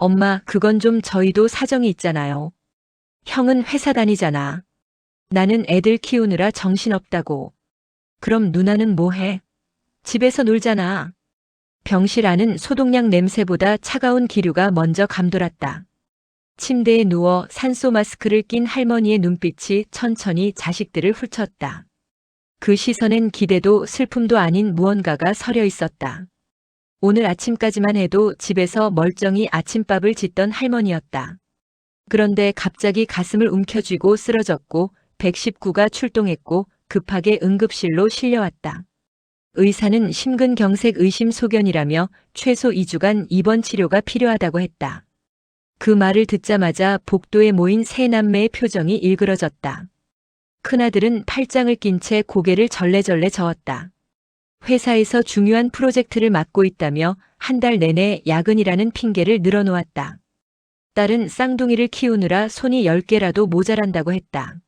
엄마, 그건 좀 저희도 사정이 있잖아요. 형은 회사 다니잖아. 나는 애들 키우느라 정신없다고. 그럼 누나는 뭐 해? 집에서 놀잖아. 병실 안은 소독약 냄새보다 차가운 기류가 먼저 감돌았다. 침대에 누워 산소 마스크를 낀 할머니의 눈빛이 천천히 자식들을 훑었다. 그 시선엔 기대도 슬픔도 아닌 무언가가 서려 있었다. 오늘 아침까지만 해도 집에서 멀쩡히 아침밥을 짓던 할머니였다. 그런데 갑자기 가슴을 움켜쥐고 쓰러졌고 119가 출동했고 급하게 응급실로 실려왔다. 의사는 심근경색 의심 소견이라며 최소 2주간 입원 치료가 필요하다고 했다. 그 말을 듣자마자 복도에 모인 세 남매의 표정이 일그러졌다. 큰아들은 팔짱을 낀 채 고개를 절레절레 저었다. 회사에서 중요한 프로젝트를 맡고 있다며 한 달 내내 야근이라는 핑계를 늘어놓았다. 딸은 쌍둥이를 키우느라 손이 10개라도 모자란다고 했다.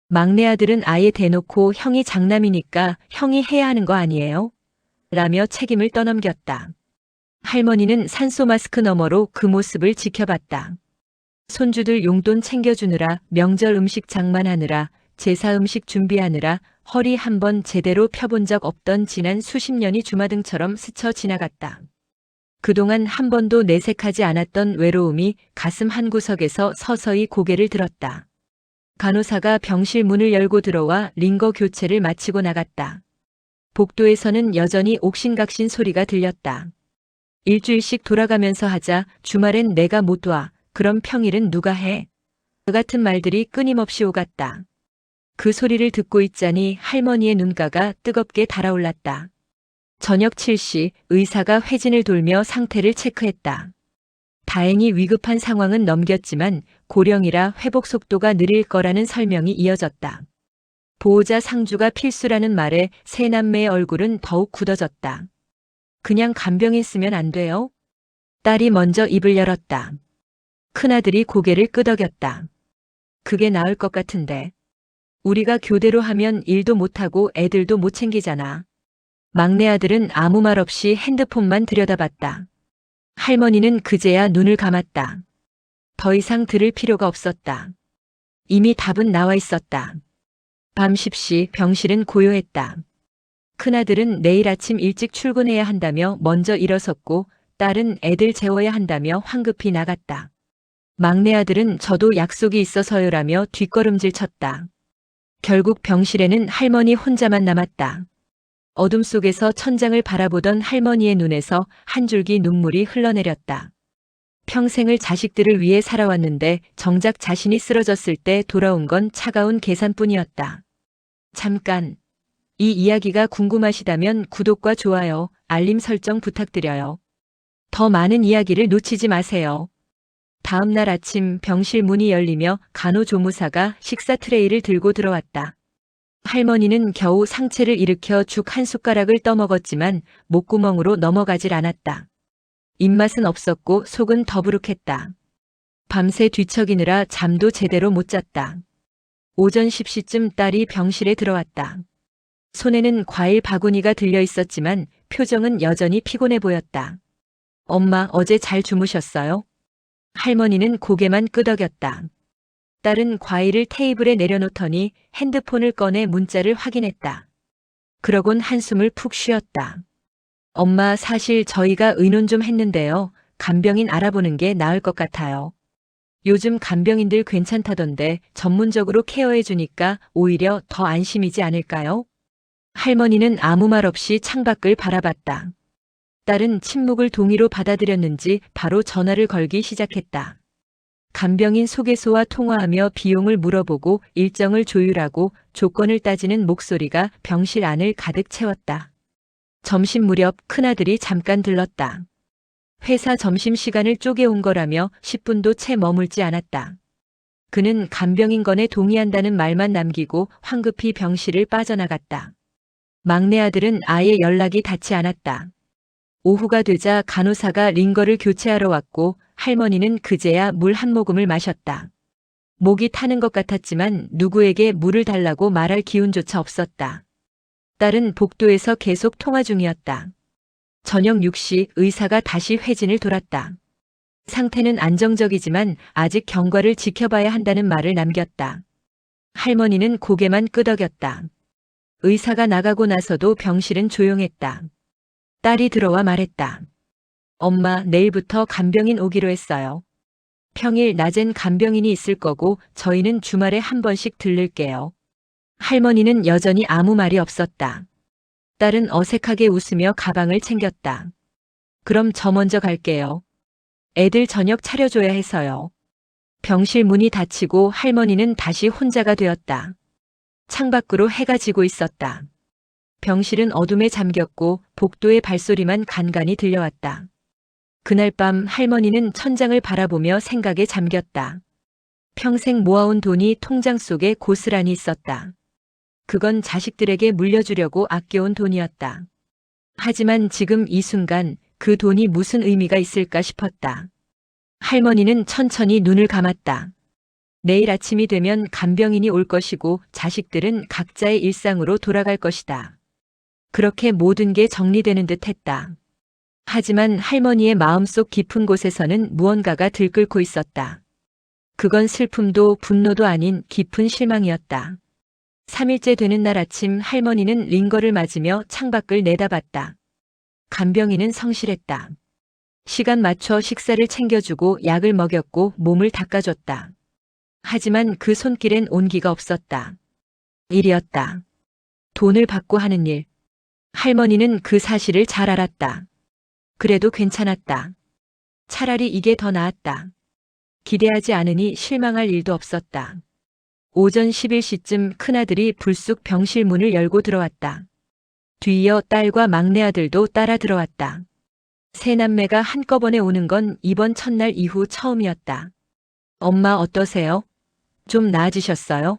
막내 아들은 아예 대놓고 형이 장남이니까 형이 해야 하는 거 아니에요? 라며 책임을 떠넘겼다. 할머니는 산소 마스크 너머로 그 모습을 지켜봤다. 손주들 용돈 챙겨주느라, 명절 음식 장만하느라, 제사 음식 준비하느라 허리 한 번 제대로 펴본 적 없던 지난 수십 년이 주마등처럼 스쳐 지나갔다. 그동안 한 번도 내색하지 않았던 외로움이 가슴 한구석에서 서서히 고개를 들었다. 간호사가 병실 문을 열고 들어와 링거 교체를 마치고 나갔다. 복도에서는 여전히 옥신각신 소리가 들렸다. 일주일씩 돌아가면서 하자, 주말엔 내가 못 와, 그럼 평일은 누가 해? 그 같은 말들이 끊임없이 오갔다. 그 소리를 듣고 있자니 할머니의 눈가가 뜨겁게 달아올랐다. 저녁 7시 의사가 회진을 돌며 상태를 체크했다. 다행히 위급한 상황은 넘겼지만 고령이라 회복 속도가 느릴 거라는 설명이 이어졌다. 보호자 상주가 필수라는 말에 세 남매의 얼굴은 더욱 굳어졌다. 그냥 간병했으면 안 돼요? 딸이 먼저 입을 열었다. 큰아들이 고개를 끄덕였다. 그게 나을 것 같은데. 우리가 교대로 하면 일도 못하고 애들도 못 챙기잖아. 막내 아들은 아무 말 없이 핸드폰만 들여다봤다. 할머니는 그제야 눈을 감았다. 더 이상 들을 필요가 없었다. 이미 답은 나와 있었다. 밤 10시 병실은 고요했다. 큰아들은 내일 아침 일찍 출근해야 한다며 먼저 일어섰고 딸은 애들 재워야 한다며 황급히 나갔다. 막내 아들은 저도 약속이 있어서요라며 뒷걸음질 쳤다. 결국 병실에는 할머니 혼자만 남았다. 어둠 속에서 천장을 바라보던 할머니의 눈에서 한 줄기 눈물이 흘러내렸다. 평생을 자식들을 위해 살아왔는데 정작 자신이 쓰러졌을 때 돌아온 건 차가운 계산뿐이었다. 잠깐. 이 이야기가 궁금하시다면 구독과 좋아요, 알림 설정 부탁드려요. 더 많은 이야기를 놓치지 마세요. 다음 날 아침 병실 문이 열리며 간호조무사가 식사 트레이를 들고 들어왔다. 할머니는 겨우 상체를 일으켜 죽 한 숟가락을 떠먹었지만 목구멍으로 넘어가질 않았다. 입맛은 없었고 속은 더부룩했다. 밤새 뒤척이느라 잠도 제대로 못 잤다. 오전 10시쯤 딸이 병실에 들어왔다. 손에는 과일 바구니가 들려 있었지만 표정은 여전히 피곤해 보였다. 엄마, 어제 잘 주무셨어요? 할머니는 고개만 끄덕였다. 딸은 과일을 테이블에 내려놓더니 핸드폰을 꺼내 문자를 확인했다. 그러곤 한숨을 푹 쉬었다. 엄마, 사실 저희가 의논 좀 했는데요. 간병인 알아보는 게 나을 것 같아요. 요즘 간병인들 괜찮다던데 전문적으로 케어해 주니까 오히려 더 안심이지 않을까요? 할머니는 아무 말 없이 창밖을 바라봤다. 딸은 침묵을 동의로 받아들였는지 바로 전화를 걸기 시작했다. 간병인 소개소와 통화하며 비용을 물어보고 일정을 조율하고 조건을 따지는 목소리가 병실 안을 가득 채웠다. 점심 무렵 큰아들이 잠깐 들렀다. 회사 점심시간을 쪼개온 거라며 10분도 채 머물지 않았다. 그는 간병인건에 동의한다는 말만 남기고 황급히 병실을 빠져나갔다. 막내 아들은 아예 연락이 닿지 않았다. 오후가 되자 간호사가 링거를 교체하러 왔고 할머니는 그제야 물 한 모금을 마셨다. 목이 타는 것 같았지만 누구에게 물을 달라고 말할 기운조차 없었다. 딸은 복도에서 계속 통화 중이었다. 저녁 6시 의사가 다시 회진을 돌았다. 상태는 안정적이지만 아직 경과를 지켜봐야 한다는 말을 남겼다. 할머니는 고개만 끄덕였다. 의사가 나가고 나서도 병실은 조용했다. 딸이 들어와 말했다. 엄마, 내일부터 간병인 오기로 했어요. 평일 낮엔 간병인이 있을 거고 저희는 주말에 한 번씩 들를게요. 할머니는 여전히 아무 말이 없었다. 딸은 어색하게 웃으며 가방을 챙겼다. 그럼 저 먼저 갈게요. 애들 저녁 차려줘야 해서요. 병실 문이 닫히고 할머니는 다시 혼자가 되었다. 창밖으로 해가 지고 있었다. 병실은 어둠에 잠겼고 복도의 발소리만 간간히 들려왔다. 그날 밤 할머니는 천장을 바라보며 생각에 잠겼다. 평생 모아온 돈이 통장 속에 고스란히 있었다. 그건 자식들에게 물려주려고 아껴온 돈이었다. 하지만 지금 이 순간 그 돈이 무슨 의미가 있을까 싶었다. 할머니는 천천히 눈을 감았다. 내일 아침이 되면 간병인이 올 것이고 자식들은 각자의 일상으로 돌아갈 것이다. 그렇게 모든 게 정리되는 듯 했다. 하지만 할머니의 마음속 깊은 곳에서는 무언가가 들끓고 있었다. 그건 슬픔도 분노도 아닌 깊은 실망이었다. 3일째 되는 날 아침 할머니는 링거를 맞으며 창밖을 내다봤다. 간병인은 성실했다. 시간 맞춰 식사를 챙겨주고 약을 먹였고 몸을 닦아줬다. 하지만 그 손길엔 온기가 없었다. 일이었다. 돈을 받고 하는 일. 할머니는 그 사실을 잘 알았다. 그래도 괜찮았다. 차라리 이게 더 나았다. 기대하지 않으니 실망할 일도 없었다. 오전 11시쯤 큰아들이 불쑥 병실 문을 열고 들어왔다. 뒤이어 딸과 막내 아들도 따라 들어왔다. 세 남매가 한꺼번에 오는 건 이번 첫날 이후 처음이었다. 엄마 어떠세요? 좀 나아지셨어요?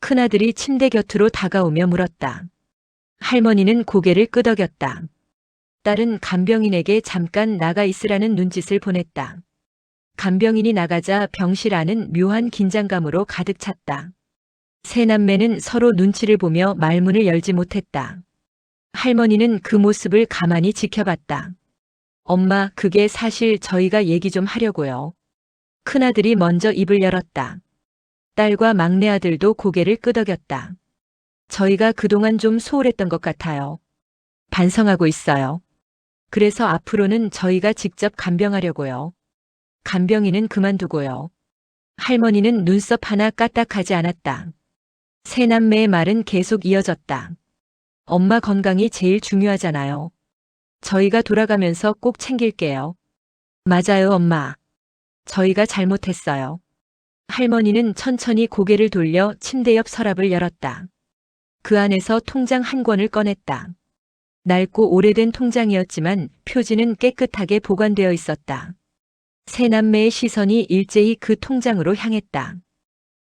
큰아들이 침대 곁으로 다가오며 물었다. 할머니는 고개를 끄덕였다. 딸은 간병인에게 잠깐 나가 있으라는 눈짓을 보냈다. 간병인이 나가자 병실 안은 묘한 긴장감으로 가득 찼다. 세 남매는 서로 눈치를 보며 말문을 열지 못했다. 할머니는 그 모습을 가만히 지켜봤다. 엄마, 그게 사실 저희가 얘기 좀 하려고요. 큰아들이 먼저 입을 열었다. 딸과 막내 아들도 고개를 끄덕였다. 저희가 그동안 좀 소홀했던 것 같아요. 반성하고 있어요. 그래서 앞으로는 저희가 직접 간병하려고요. 간병인은 그만두고요. 할머니는 눈썹 하나 까딱하지 않았다. 세 남매의 말은 계속 이어졌다. 엄마 건강이 제일 중요하잖아요. 저희가 돌아가면서 꼭 챙길게요. 맞아요, 엄마. 저희가 잘못했어요. 할머니는 천천히 고개를 돌려 침대 옆 서랍을 열었다. 그 안에서 통장 한 권을 꺼냈다. 낡고 오래된 통장이었지만 표지는 깨끗하게 보관되어 있었다. 세 남매의 시선이 일제히 그 통장으로 향했다.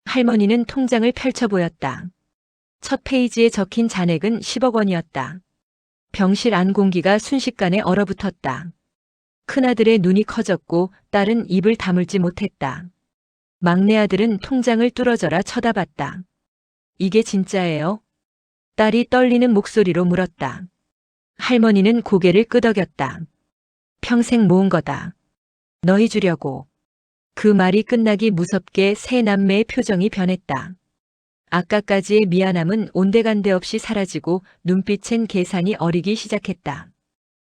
할머니는 통장을 펼쳐 보였다. 첫 페이지에 적힌 잔액은 10억 원이었다. 병실 안 공기가 순식간에 얼어붙었다. 큰아들의 눈이 커졌고 딸은 입을 다물지 못했다. 막내 아들은 통장을 뚫어져라 쳐다봤다. 이게 진짜예요? 딸이 떨리는 목소리로 물었다. 할머니는 고개를 끄덕였다. 평생 모은 거다. 너희 주려고. 그 말이 끝나기 무섭게 세 남매의 표정이 변했다. 아까까지의 미안함은 온데간데 없이 사라지고 눈빛엔 계산이 어리기 시작했다.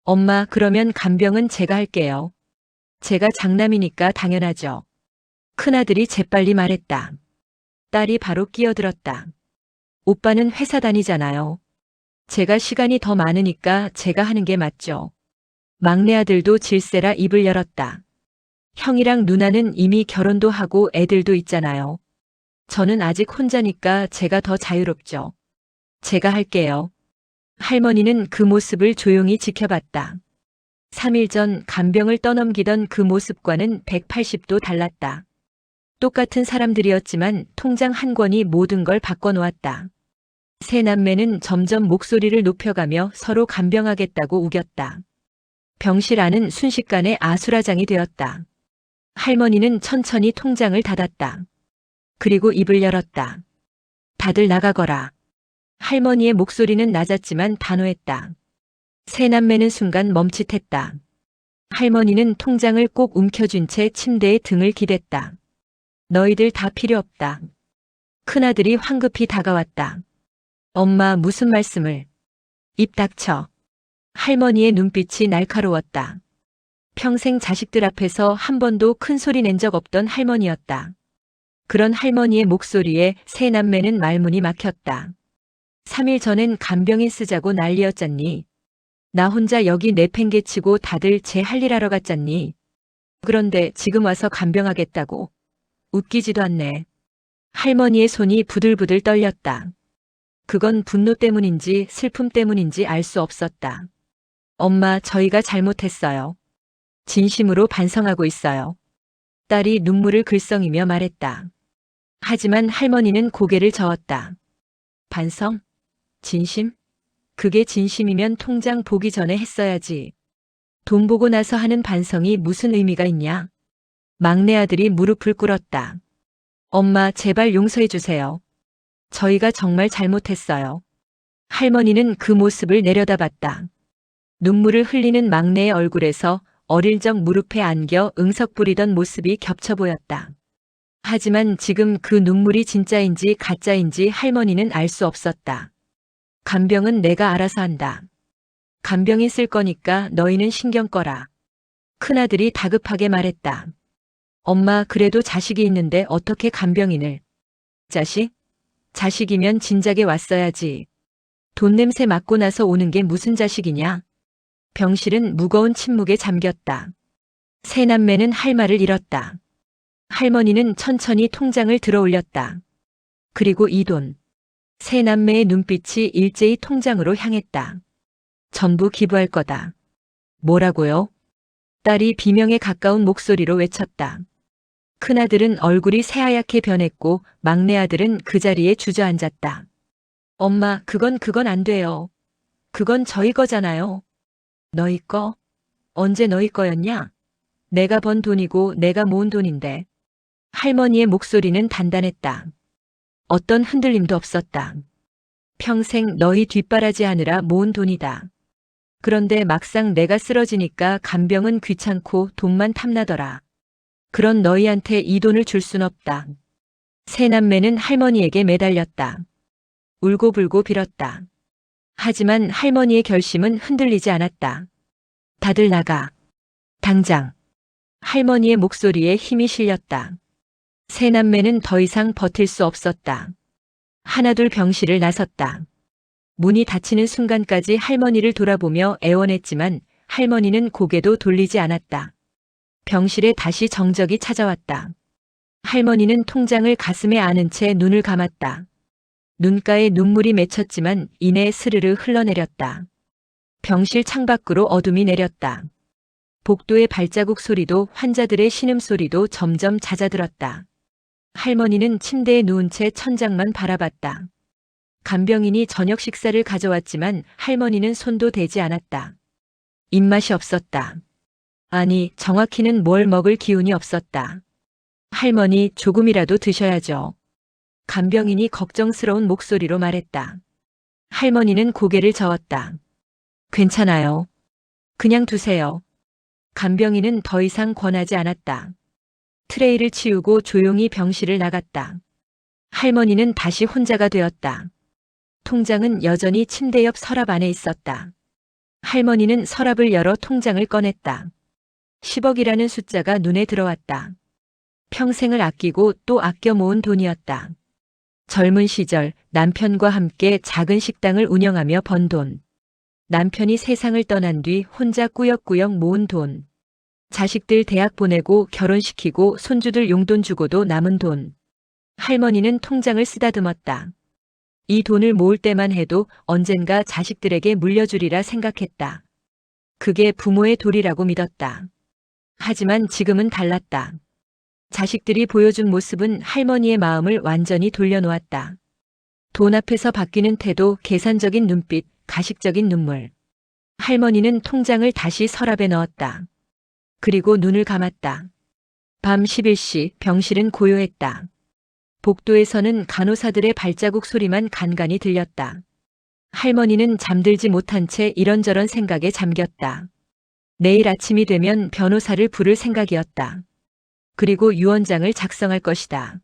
엄마, 그러면 간병은 제가 할게요. 제가 장남이니까 당연하죠. 큰아들이 재빨리 말했다. 딸이 바로 끼어들었다. 오빠는 회사 다니잖아요. 제가 시간이 더 많으니까 제가 하는 게 맞죠. 막내 아들도 질세라 입을 열었다. 형이랑 누나는 이미 결혼도 하고 애들도 있잖아요. 저는 아직 혼자니까 제가 더 자유롭죠. 제가 할게요. 할머니는 그 모습을 조용히 지켜봤다. 3일 전 간병을 떠넘기던 그 모습과는 180도 달랐다. 똑같은 사람들이었지만 통장 한 권이 모든 걸 바꿔놓았다. 세 남매는 점점 목소리를 높여가며 서로 간병하겠다고 우겼다. 병실 안은 순식간에 아수라장이 되었다. 할머니는 천천히 통장을 닫았다. 그리고 입을 열었다. 다들 나가거라. 할머니의 목소리는 낮았지만 단호했다. 세 남매는 순간 멈칫했다. 할머니는 통장을 꼭 움켜쥔 채 침대에 등을 기댔다. 너희들 다 필요 없다. 큰아들이 황급히 다가왔다. 엄마 무슨 말씀을. 입 닥쳐. 할머니의 눈빛이 날카로웠다. 평생 자식들 앞에서 한 번도 큰 소리 낸 적 없던 할머니였다. 그런 할머니의 목소리에 세 남매는 말문이 막혔다. 3일 전엔 간병인 쓰자고 난리였잖니. 나 혼자 여기 내팽개치고 다들 제 할 일 하러 갔잖니. 그런데 지금 와서 간병하겠다고. 웃기지도 않네. 할머니의 손이 부들부들 떨렸다. 그건 분노 때문인지 슬픔 때문인지 알 수 없었다. 엄마, 저희가 잘못했어요. 진심으로 반성하고 있어요. 딸이 눈물을 글썽이며 말했다. 하지만 할머니는 고개를 저었다. 반성? 진심? 그게 진심이면 통장 보기 전에 했어야지. 돈 보고 나서 하는 반성이 무슨 의미가 있냐? 막내 아들이 무릎을 꿇었다. 엄마, 제발 용서해 주세요. 저희가 정말 잘못했어요. 할머니는 그 모습을 내려다봤다. 눈물을 흘리는 막내의 얼굴에서 어릴 적 무릎에 안겨 응석 부리던 모습이 겹쳐 보였다. 하지만 지금 그 눈물이 진짜인지 가짜인지 할머니는 알 수 없었다. 간병은 내가 알아서 한다. 간병인 쓸 거니까 너희는 신경 꺼라. 큰아들이 다급하게 말했다. 엄마, 그래도 자식이 있는데 어떻게 간병인을. 자식? 자식이면 진작에 왔어야지. 돈 냄새 맡고 나서 오는 게 무슨 자식이냐? 병실은 무거운 침묵에 잠겼다. 세 남매는 할 말을 잃었다. 할머니는 천천히 통장을 들어 올렸다. 그리고 이 돈. 세 남매의 눈빛이 일제히 통장으로 향했다. 전부 기부할 거다. 뭐라고요? 딸이 비명에 가까운 목소리로 외쳤다. 큰아들은 얼굴이 새하얗게 변했고 막내 아들은 그 자리에 주저앉았다. 엄마, 그건 안 돼요. 그건 저희 거잖아요. 너희 거? 언제 너희 거였냐? 내가 번 돈이고 내가 모은 돈인데. 할머니의 목소리는 단단했다. 어떤 흔들림도 없었다. 평생 너희 뒷바라지 하느라 모은 돈이다. 그런데 막상 내가 쓰러지니까 간병은 귀찮고 돈만 탐나더라. 그런 너희한테 이 돈을 줄 순 없다. 세 남매는 할머니에게 매달렸다. 울고불고 빌었다. 하지만 할머니의 결심은 흔들리지 않았다. 다들 나가. 당장. 할머니의 목소리에 힘이 실렸다. 세 남매는 더 이상 버틸 수 없었다. 하나둘 병실을 나섰다. 문이 닫히는 순간까지 할머니를 돌아보며 애원했지만 할머니는 고개도 돌리지 않았다. 병실에 다시 정적이 찾아왔다. 할머니는 통장을 가슴에 안은 채 눈을 감았다. 눈가에 눈물이 맺혔지만 이내 스르르 흘러내렸다. 병실 창밖으로 어둠이 내렸다. 복도의 발자국 소리도 환자들의 신음소리도 점점 잦아들었다. 할머니는 침대에 누운 채 천장만 바라봤다. 간병인이 저녁 식사를 가져왔지만 할머니는 손도 대지 않았다. 입맛이 없었다. 아니, 정확히는 뭘 먹을 기운이 없었다. 할머니, 조금이라도 드셔야죠. 간병인이 걱정스러운 목소리로 말했다. 할머니는 고개를 저었다. 괜찮아요. 그냥 두세요. 간병인은 더 이상 권하지 않았다. 트레이를 치우고 조용히 병실을 나갔다. 할머니는 다시 혼자가 되었다. 통장은 여전히 침대 옆 서랍 안에 있었다. 할머니는 서랍을 열어 통장을 꺼냈다. 10억이라는 숫자가 눈에 들어왔다. 평생을 아끼고 또 아껴 모은 돈이었다. 젊은 시절 남편과 함께 작은 식당을 운영하며 번 돈. 남편이 세상을 떠난 뒤 혼자 꾸역꾸역 모은 돈. 자식들 대학 보내고 결혼시키고 손주들 용돈 주고도 남은 돈. 할머니는 통장을 쓰다듬었다. 이 돈을 모을 때만 해도 언젠가 자식들에게 물려주리라 생각했다. 그게 부모의 도리라고 믿었다. 하지만 지금은 달랐다. 자식들이 보여준 모습은 할머니의 마음을 완전히 돌려놓았다. 돈 앞에서 바뀌는 태도, 계산적인 눈빛, 가식적인 눈물. 할머니는 통장을 다시 서랍에 넣었다. 그리고 눈을 감았다. 밤 11시 병실은 고요했다. 복도에서는 간호사들의 발자국 소리만 간간히 들렸다. 할머니는 잠들지 못한 채 이런저런 생각에 잠겼다. 내일 아침이 되면 변호사를 부를 생각이었다. 그리고 유언장을 작성할 것이다.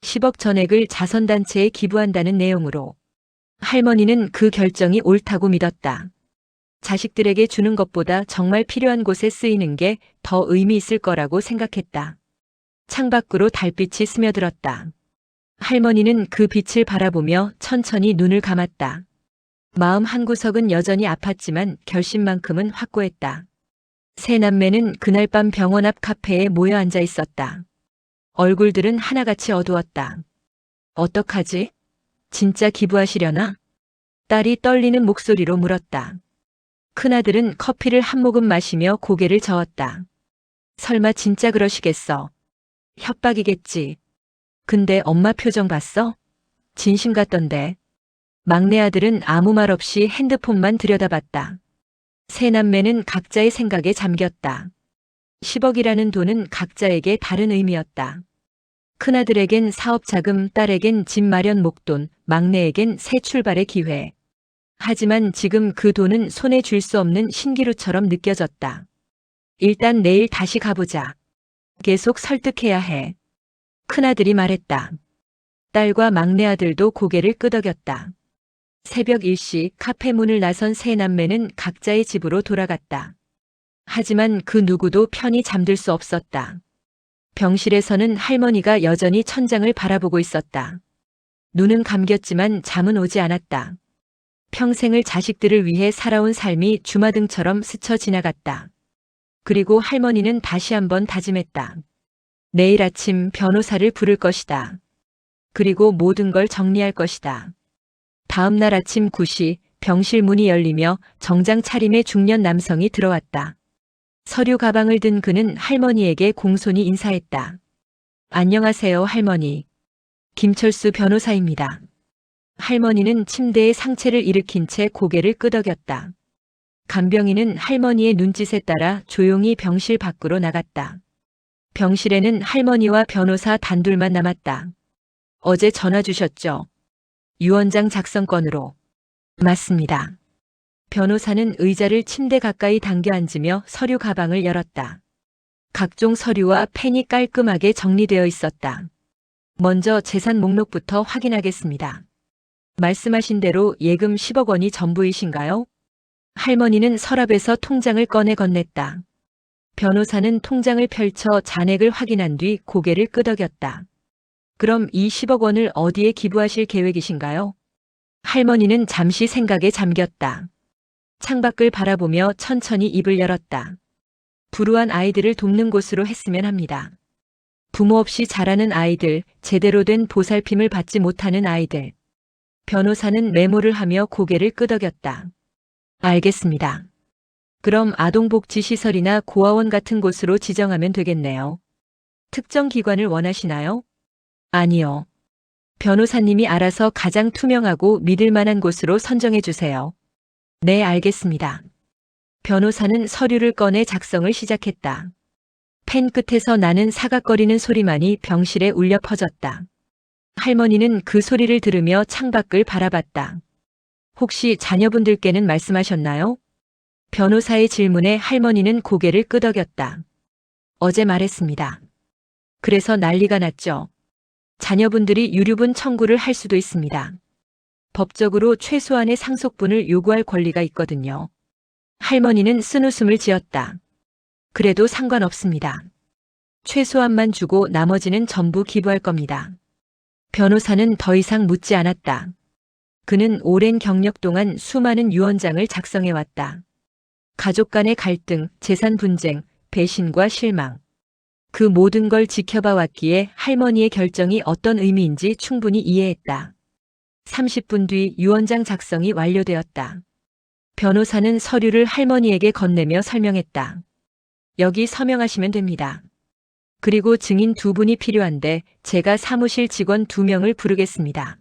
10억 전액을 자선단체에 기부한다는 내용으로. 할머니는 그 결정이 옳다고 믿었다. 자식들에게 주는 것보다 정말 필요한 곳에 쓰이는 게 더 의미 있을 거라고 생각했다. 창밖으로 달빛이 스며들었다. 할머니는 그 빛을 바라보며 천천히 눈을 감았다. 마음 한구석은 여전히 아팠지만 결심만큼은 확고했다. 세 남매는 그날 밤 병원 앞 카페에 모여 앉아 있었다. 얼굴들은 하나같이 어두웠다. 어떡하지? 진짜 기부하시려나? 딸이 떨리는 목소리로 물었다. 큰아들은 커피를 한 모금 마시며 고개를 저었다. 설마 진짜 그러시겠어? 협박이겠지. 근데 엄마 표정 봤어? 진심 같던데. 막내 아들은 아무 말 없이 핸드폰만 들여다봤다. 세 남매는 각자의 생각에 잠겼다. 10억이라는 돈은 각자에게 다른 의미였다. 큰아들에겐 사업 자금, 딸에겐 집 마련 목돈, 막내에겐 새 출발의 기회. 하지만 지금 그 돈은 손에 쥘 수 없는 신기루처럼 느껴졌다. 일단 내일 다시 가보자. 계속 설득해야 해. 큰아들이 말했다. 딸과 막내 아들도 고개를 끄덕였다. 새벽 1시 카페 문을 나선 세 남매는 각자의 집으로 돌아갔다. 하지만 그 누구도 편히 잠들 수 없었다. 병실에서는 할머니가 여전히 천장을 바라보고 있었다. 눈은 감겼지만 잠은 오지 않았다. 평생을 자식들을 위해 살아온 삶이 주마등처럼 스쳐 지나갔다. 그리고 할머니는 다시 한번 다짐했다. 내일 아침 변호사를 부를 것이다. 그리고 모든 걸 정리할 것이다. 다음 날 아침 9시 병실 문이 열리며 정장 차림의 중년 남성이 들어왔다. 서류 가방을 든 그는 할머니에게 공손히 인사했다. 안녕하세요, 할머니. 김철수 변호사입니다. 할머니는 침대에 상체를 일으킨 채 고개를 끄덕였다. 간병인은 할머니의 눈짓에 따라 조용히 병실 밖으로 나갔다. 병실에는 할머니와 변호사 단둘만 남았다. 어제 전화 주셨죠? 유언장 작성건으로. 맞습니다. 변호사는 의자를 침대 가까이 당겨 앉으며 서류 가방을 열었다. 각종 서류와 펜이 깔끔하게 정리되어 있었다. 먼저 재산 목록부터 확인하겠습니다. 말씀하신 대로 예금 10억 원이 전부이신가요? 할머니는 서랍에서 통장을 꺼내 건넸다. 변호사는 통장을 펼쳐 잔액을 확인한 뒤 고개를 끄덕였다. 그럼 이 10억 원을 어디에 기부하실 계획이신가요? 할머니는 잠시 생각에 잠겼다. 창밖을 바라보며 천천히 입을 열었다. 불우한 아이들을 돕는 곳으로 했으면 합니다. 부모 없이 자라는 아이들, 제대로 된 보살핌을 받지 못하는 아이들. 변호사는 메모를 하며 고개를 끄덕였다. 알겠습니다. 그럼 아동복지시설이나 고아원 같은 곳으로 지정하면 되겠네요. 특정 기관을 원하시나요? 아니요. 변호사님이 알아서 가장 투명하고 믿을 만한 곳으로 선정해 주세요. 네, 알겠습니다. 변호사는 서류를 꺼내 작성을 시작했다. 펜 끝에서 나는 사각거리는 소리만이 병실에 울려 퍼졌다. 할머니는 그 소리를 들으며 창밖을 바라봤다. 혹시 자녀분들께는 말씀하셨나요? 변호사의 질문에 할머니는 고개를 끄덕였다. 어제 말했습니다. 그래서 난리가 났죠. 자녀분들이 유류분 청구를 할 수도 있습니다. 법적으로 최소한의 상속분을 요구할 권리가 있거든요. 할머니는 쓴웃음을 지었다. 그래도 상관없습니다. 최소한만 주고 나머지는 전부 기부할 겁니다. 변호사는 더 이상 묻지 않았다. 그는 오랜 경력 동안 수많은 유언장을 작성해왔다. 가족 간의 갈등, 재산 분쟁, 배신과 실망. 그 모든 걸 지켜봐 왔기에 할머니의 결정이 어떤 의미인지 충분히 이해했다. 30분 뒤 유언장 작성이 완료되었다. 변호사는 서류를 할머니에게 건네며 설명했다. 여기 서명하시면 됩니다. 그리고 증인 2분이 필요한데 제가 사무실 직원 2명을 부르겠습니다.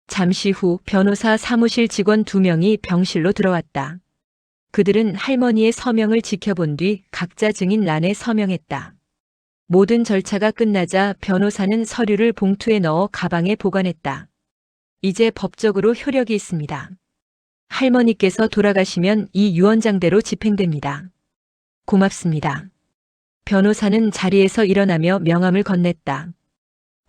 잠시 후 변호사 사무실 직원 2명이 병실로 들어왔다. 그들은 할머니의 서명을 지켜본 뒤 각자 증인란에 서명했다. 모든 절차가 끝나자 변호사는 서류를 봉투에 넣어 가방에 보관했다. 이제 법적으로 효력이 있습니다. 할머니께서 돌아가시면 이 유언장대로 집행됩니다. 고맙습니다. 변호사는 자리에서 일어나며 명함을 건넸다.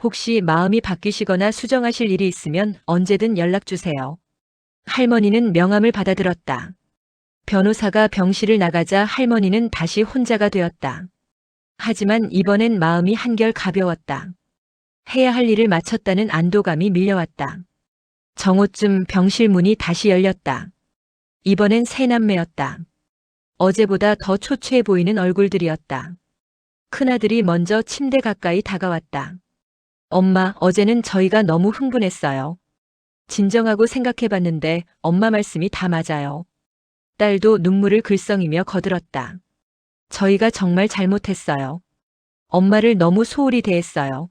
혹시 마음이 바뀌시거나 수정하실 일이 있으면 언제든 연락 주세요. 할머니는 명함을 받아들었다. 변호사가 병실을 나가자 할머니는 다시 혼자가 되었다. 하지만 이번엔 마음이 한결 가벼웠다. 해야 할 일을 마쳤다는 안도감이 밀려왔다. 정오쯤 병실 문이 다시 열렸다. 이번엔 세 남매였다. 어제보다 더 초췌해 보이는 얼굴들이었다. 큰아들이 먼저 침대 가까이 다가왔다. 엄마, 어제는 저희가 너무 흥분했어요. 진정하고 생각해봤는데 엄마 말씀이 다 맞아요. 딸도 눈물을 글썽이며 거들었다. 저희가 정말 잘못했어요. 엄마를 너무 소홀히 대했어요.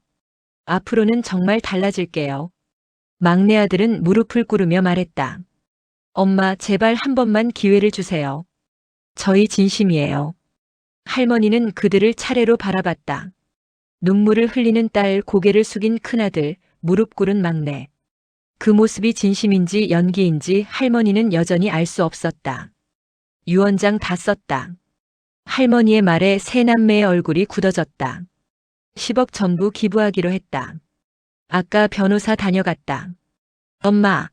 앞으로는 정말 달라질게요. 막내 아들은 무릎을 꿇으며 말했다. 엄마, 제발 한 번만 기회를 주세요. 저희 진심이에요. 할머니는 그들을 차례로 바라봤다. 눈물을 흘리는 딸, 고개를 숙인 큰아들, 무릎 꿇은 막내. 그 모습이 진심인지 연기인지 할머니는 여전히 알 수 없었다. 유언장 다 썼다. 할머니의 말에 세 남매의 얼굴이 굳어졌다. 10억 전부 기부하기로 했다. 아까 변호사 다녀갔다. 엄마!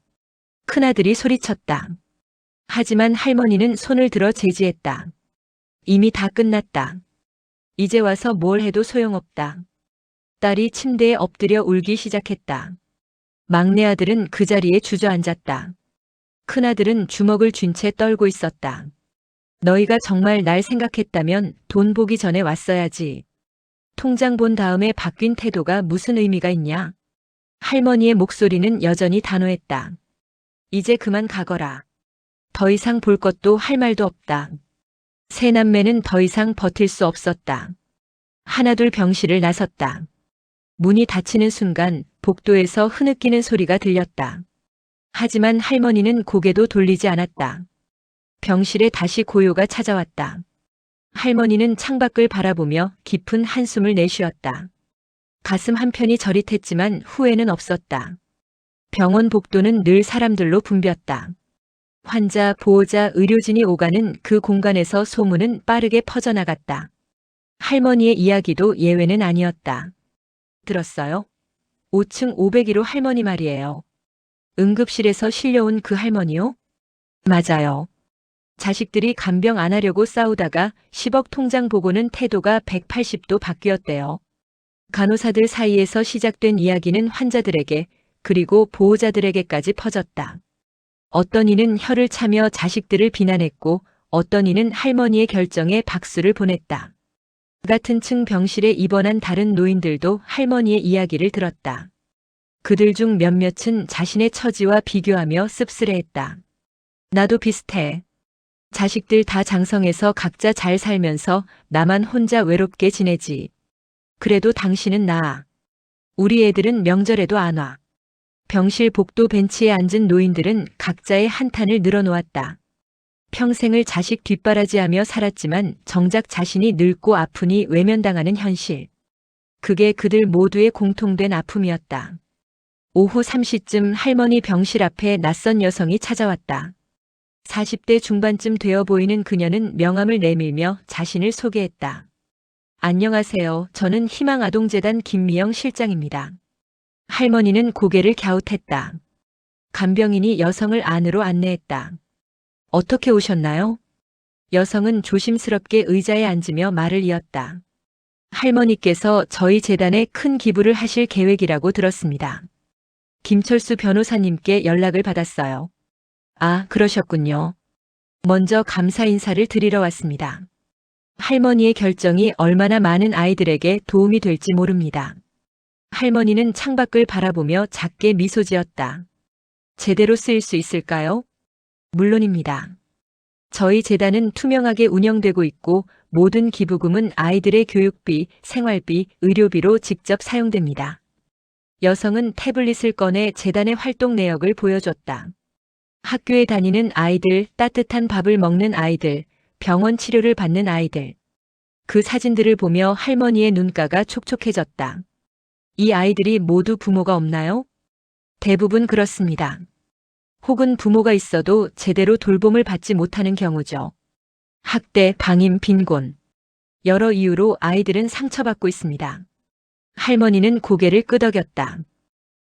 큰아들이 소리쳤다. 하지만 할머니는 손을 들어 제지했다. 이미 다 끝났다. 이제 와서 뭘 해도 소용없다. 딸이 침대에 엎드려 울기 시작했다. 막내 아들은 그 자리에 주저앉았다. 큰아들은 주먹을 쥔 채 떨고 있었다. 너희가 정말 날 생각했다면 돈 보기 전에 왔어야지. 통장 본 다음에 바뀐 태도가 무슨 의미가 있냐? 할머니의 목소리는 여전히 단호했다. 이제 그만 가거라. 더 이상 볼 것도 할 말도 없다. 세 남매는 더 이상 버틸 수 없었다. 하나둘 병실을 나섰다. 문이 닫히는 순간 복도에서 흐느끼는 소리가 들렸다. 하지만 할머니는 고개도 돌리지 않았다. 병실에 다시 고요가 찾아왔다. 할머니는 창밖을 바라보며 깊은 한숨을 내쉬었다. 가슴 한편이 저릿했지만 후회는 없었다. 병원 복도는 늘 사람들로 붐볐다. 환자, 보호자, 의료진이 오가는 그 공간에서 소문은 빠르게 퍼져나갔다. 할머니의 이야기도 예외는 아니었다. 들었어요? 5층 501호 할머니 말이에요. 응급실에서 실려온 그 할머니요? 맞아요. 자식들이 간병 안 하려고 싸우다가 10억 통장 보고는 태도가 180도 바뀌었대요. 간호사들 사이에서 시작된 이야기는 환자들에게 그리고 보호자들에게까지 퍼졌다. 어떤 이는 혀를 차며 자식들을 비난했고 어떤 이는 할머니의 결정에 박수를 보냈다. 같은 층 병실에 입원한 다른 노인들도 할머니의 이야기를 들었다. 그들 중 몇몇은 자신의 처지와 비교하며 씁쓸해했다. 나도 비슷해. 자식들 다 장성해서 각자 잘 살면서 나만 혼자 외롭게 지내지. 그래도 당신은 나아. 우리 애들은 명절에도 안 와. 병실 복도 벤치에 앉은 노인들은 각자의 한탄을 늘어놓았다. 평생을 자식 뒷바라지하며 살았지만 정작 자신이 늙고 아프니 외면당하는 현실. 그게 그들 모두의 공통된 아픔이었다. 오후 3시쯤 할머니 병실 앞에 낯선 여성이 찾아왔다. 40대 중반쯤 되어 보이는 그녀는 명함을 내밀며 자신을 소개했다. 안녕하세요. 저는 희망아동재단 김미영 실장입니다. 할머니는 고개를 갸웃했다. 간병인이 여성을 안으로 안내했다. 어떻게 오셨나요? 여성은 조심스럽게 의자에 앉으며 말을 이었다. 할머니께서 저희 재단에 큰 기부를 하실 계획이라고 들었습니다. 김철수 변호사님께 연락을 받았어요. 아, 그러셨군요. 먼저 감사 인사를 드리러 왔습니다. 할머니의 결정이 얼마나 많은 아이들에게 도움이 될지 모릅니다. 할머니는 창밖을 바라보며 작게 미소 지었다. 제대로 쓰일 수 있을까요? 물론입니다. 저희 재단은 투명하게 운영되고 있고 모든 기부금은 아이들의 교육비, 생활비, 의료비로 직접 사용됩니다. 여성은 태블릿을 꺼내 재단의 활동 내역을 보여줬다. 학교에 다니는 아이들, 따뜻한 밥을 먹는 아이들, 병원 치료를 받는 아이들. 그 사진들을 보며 할머니의 눈가가 촉촉해졌다. 이 아이들이 모두 부모가 없나요? 대부분 그렇습니다. 혹은 부모가 있어도 제대로 돌봄을 받지 못하는 경우죠. 학대, 방임, 빈곤. 여러 이유로 아이들은 상처받고 있습니다. 할머니는 고개를 끄덕였다.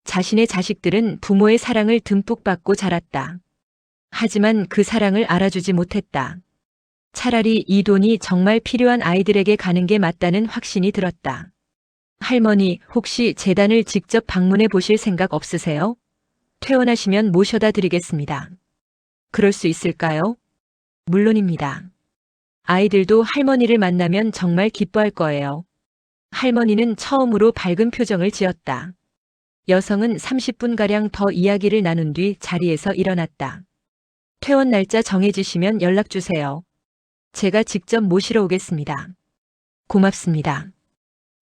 자신의 자식들은 부모의 사랑을 듬뿍 받고 자랐다. 하지만 그 사랑을 알아주지 못했다. 차라리 이 돈이 정말 필요한 아이들에게 가는 게 맞다는 확신이 들었다. 할머니, 혹시 재단을 직접 방문해 보실 생각 없으세요? 퇴원하시면 모셔다 드리겠습니다. 그럴 수 있을까요? 물론입니다. 아이들도 할머니를 만나면 정말 기뻐할 거예요. 할머니는 처음으로 밝은 표정을 지었다. 여성은 30분가량 더 이야기를 나눈 뒤 자리에서 일어났다. 퇴원 날짜 정해지시면 연락 주세요. 제가 직접 모시러 오겠습니다. 고맙습니다.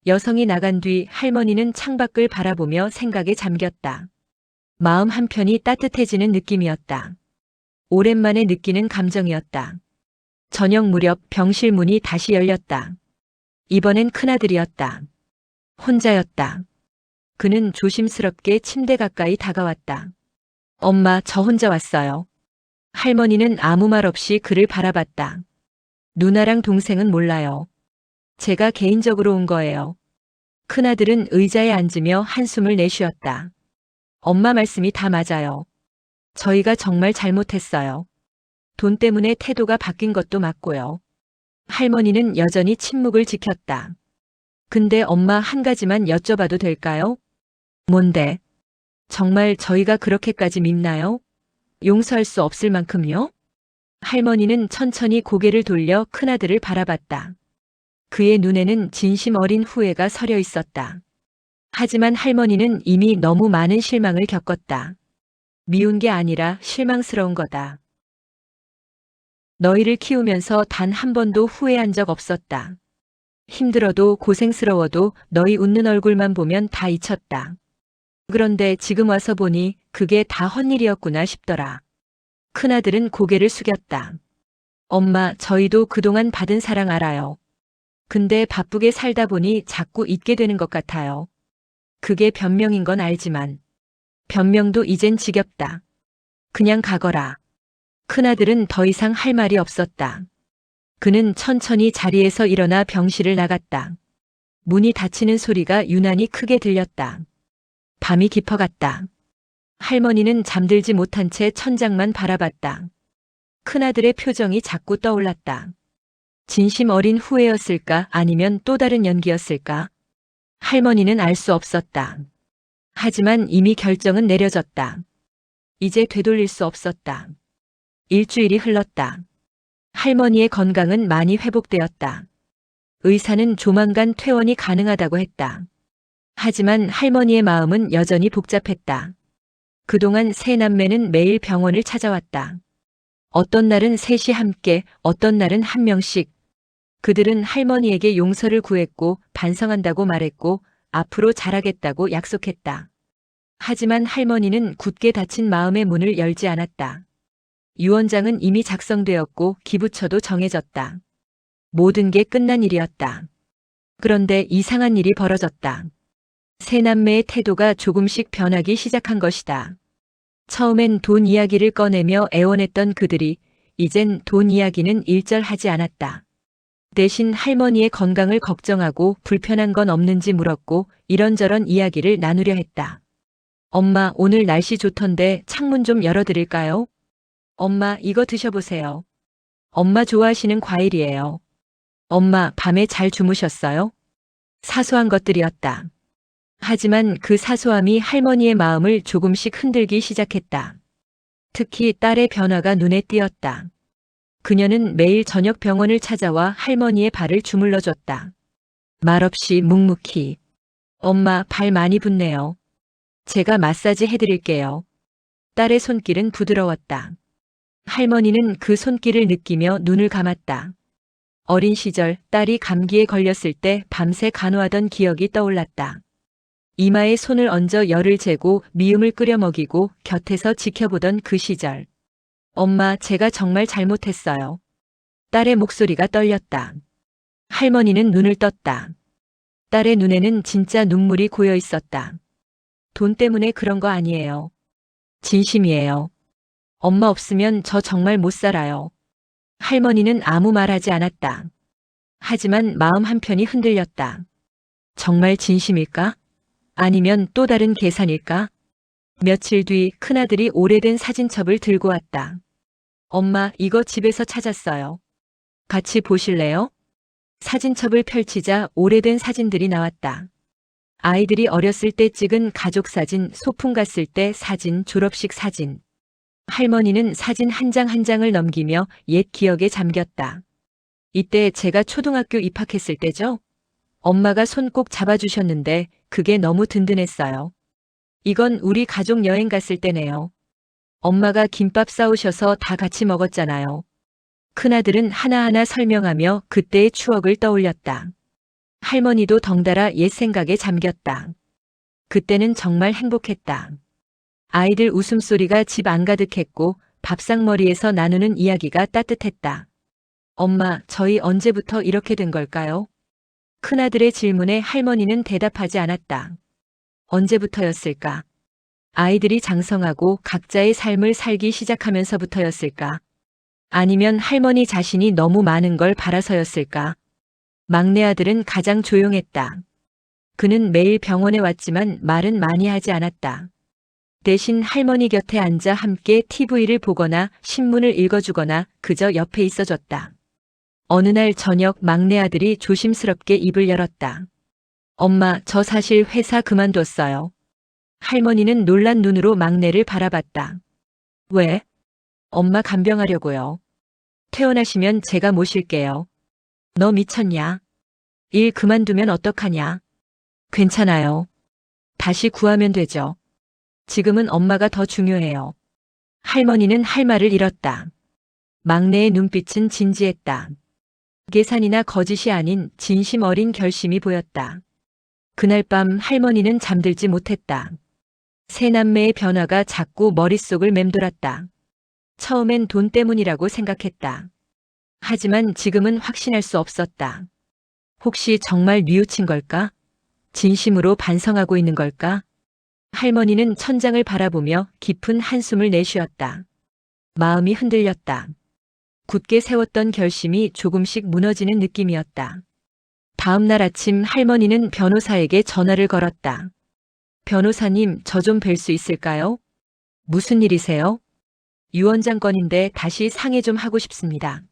여성이 나간 뒤 할머니는 창밖을 바라보며 생각에 잠겼다. 마음 한편이 따뜻해지는 느낌이었다. 오랜만에 느끼는 감정이었다. 저녁 무렵 병실 문이 다시 열렸다. 이번엔 큰아들이었다. 혼자였다. 그는 조심스럽게 침대 가까이 다가왔다. 엄마, 저 혼자 왔어요. 할머니는 아무 말 없이 그를 바라봤다. 누나랑 동생은 몰라요. 제가 개인적으로 온 거예요. 큰아들은 의자에 앉으며 한숨을 내쉬었다. 엄마 말씀이 다 맞아요. 저희가 정말 잘못했어요. 돈 때문에 태도가 바뀐 것도 맞고요. 할머니는 여전히 침묵을 지켰다. 근데 엄마, 한 가지만 여쭤봐도 될까요? 뭔데? 정말 저희가 그렇게까지 밉나요? 용서할 수 없을 만큼요? 할머니는 천천히 고개를 돌려 큰아들을 바라봤다. 그의 눈에는 진심 어린 후회가 서려 있었다. 하지만 할머니는 이미 너무 많은 실망을 겪었다. 미운 게 아니라 실망스러운 거다. 너희를 키우면서 단 한 번도 후회한 적 없었다. 힘들어도 고생스러워도 너희 웃는 얼굴만 보면 다 잊혔다. 그런데 지금 와서 보니 그게 다 헛일이었구나 싶더라. 큰아들은 고개를 숙였다. 엄마, 저희도 그동안 받은 사랑 알아요. 근데 바쁘게 살다 보니 자꾸 잊게 되는 것 같아요. 그게 변명인 건 알지만 변명도 이젠 지겹다. 그냥 가거라. 큰아들은 더 이상 할 말이 없었다. 그는 천천히 자리에서 일어나 병실을 나갔다. 문이 닫히는 소리가 유난히 크게 들렸다. 밤이 깊어갔다. 할머니는 잠들지 못한 채 천장만 바라봤다. 큰아들의 표정이 자꾸 떠올랐다. 진심 어린 후회였을까, 아니면 또 다른 연기였을까? 할머니는 알 수 없었다. 하지만 이미 결정은 내려졌다. 이제 되돌릴 수 없었다. 일주일이 흘렀다. 할머니의 건강은 많이 회복되었다. 의사는 조만간 퇴원이 가능하다고 했다. 하지만 할머니의 마음은 여전히 복잡했다. 그동안 세 남매는 매일 병원을 찾아왔다. 어떤 날은 셋이 함께, 어떤 날은 한 명씩. 그들은 할머니에게 용서를 구했고 반성한다고 말했고 앞으로 잘하겠다고 약속했다. 하지만 할머니는 굳게 닫힌 마음의 문을 열지 않았다. 유언장은 이미 작성되었고 기부처도 정해졌다. 모든 게 끝난 일이었다. 그런데 이상한 일이 벌어졌다. 세 남매의 태도가 조금씩 변하기 시작한 것이다. 처음엔 돈 이야기를 꺼내며 애원했던 그들이 이젠 돈 이야기는 일절하지 않았다. 대신 할머니의 건강을 걱정하고 불편한 건 없는지 물었고 이런저런 이야기를 나누려 했다. 엄마, 오늘 날씨 좋던데 창문 좀 열어드릴까요? 엄마, 이거 드셔보세요. 엄마 좋아하시는 과일이에요. 엄마, 밤에 잘 주무셨어요? 사소한 것들이었다. 하지만 그 사소함이 할머니의 마음을 조금씩 흔들기 시작했다. 특히 딸의 변화가 눈에 띄었다. 그녀는 매일 저녁 병원을 찾아와 할머니의 발을 주물러줬다. 말없이 묵묵히. 엄마, 발 많이 붓네요. 제가 마사지 해드릴게요. 딸의 손길은 부드러웠다. 할머니는 그 손길을 느끼며 눈을 감았다. 어린 시절 딸이 감기에 걸렸을 때 밤새 간호하던 기억이 떠올랐다. 이마에 손을 얹어 열을 재고 미음을 끓여 먹이고 곁에서 지켜보던 그 시절. 엄마, 제가 정말 잘못했어요. 딸의 목소리가 떨렸다. 할머니는 눈을 떴다. 딸의 눈에는 진짜 눈물이 고여 있었다. 돈 때문에 그런 거 아니에요. 진심이에요. 엄마 없으면 저 정말 못 살아요. 할머니는 아무 말하지 않았다. 하지만 마음 한편이 흔들렸다. 정말 진심일까? 아니면 또 다른 계산일까? 며칠 뒤 큰아들이 오래된 사진첩을 들고 왔다. 엄마, 이거 집에서 찾았어요. 같이 보실래요? 사진첩을 펼치자 오래된 사진들이 나왔다. 아이들이 어렸을 때 찍은 가족 사진, 소풍 갔을 때 사진, 졸업식 사진. 할머니는 사진 한 장 한 장을 넘기며 옛 기억에 잠겼다. 이때 제가 초등학교 입학했을 때죠? 엄마가 손 꼭 잡아주셨는데 그게 너무 든든했어요. 이건 우리 가족 여행 갔을 때네요. 엄마가 김밥 싸우셔서 다 같이 먹었잖아요. 큰아들은 하나하나 설명하며 그때의 추억을 떠올렸다. 할머니도 덩달아 옛 생각에 잠겼다. 그때는 정말 행복했다. 아이들 웃음소리가 집 안가득했고 밥상머리에서 나누는 이야기가 따뜻했다. 엄마, 저희 언제부터 이렇게 된 걸까요? 큰아들의 질문에 할머니는 대답하지 않았다. 언제부터였을까? 아이들이 장성하고 각자의 삶을 살기 시작하면서부터였을까? 아니면 할머니 자신이 너무 많은 걸 바라서였을까? 막내 아들은 가장 조용했다. 그는 매일 병원에 왔지만 말은 많이 하지 않았다. 대신 할머니 곁에 앉아 함께 TV를 보거나 신문을 읽어주거나 그저 옆에 있어줬다. 어느 날 저녁 막내 아들이 조심스럽게 입을 열었다. 엄마, 저 사실 회사 그만뒀어요. 할머니는 놀란 눈으로 막내를 바라봤다. 왜? 엄마 간병하려고요. 퇴원하시면 제가 모실게요. 너 미쳤냐? 일 그만두면 어떡하냐? 괜찮아요. 다시 구하면 되죠. 지금은 엄마가 더 중요해요. 할머니는 할 말을 잃었다. 막내의 눈빛은 진지했다. 계산이나 거짓이 아닌 진심 어린 결심이 보였다. 그날 밤 할머니는 잠들지 못했다. 세 남매의 변화가 자꾸 머릿속을 맴돌았다. 처음엔 돈 때문이라고 생각했다. 하지만 지금은 확신할 수 없었다. 혹시 정말 뉘우친 걸까? 진심으로 반성하고 있는 걸까? 할머니는 천장을 바라보며 깊은 한숨을 내쉬었다. 마음이 흔들렸다. 굳게 세웠던 결심이 조금씩 무너지는 느낌이었다. 다음 날 아침 할머니는 변호사에게 전화를 걸었다. 변호사님, 저 좀 뵐 수 있을까요? 무슨 일이세요? 유언장 건인데 다시 상의 좀 하고 싶습니다.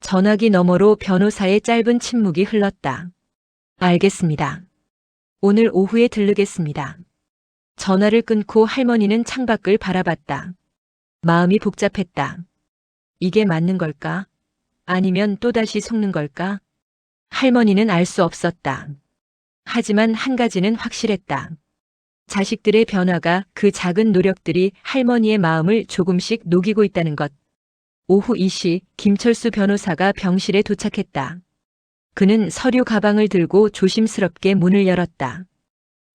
전화기 너머로 변호사의 짧은 침묵이 흘렀다. 알겠습니다. 오늘 오후에 들르겠습니다. 전화를 끊고 할머니는 창밖을 바라봤다. 마음이 복잡했다. 이게 맞는 걸까? 아니면 또다시 속는 걸까? 할머니는 알 수 없었다. 하지만 한 가지는 확실했다. 자식들의 변화가, 그 작은 노력들이 할머니의 마음을 조금씩 녹이고 있다는 것. 오후 2시 김철수 변호사가 병실에 도착했다. 그는 서류 가방을 들고 조심스럽게 문을 열었다.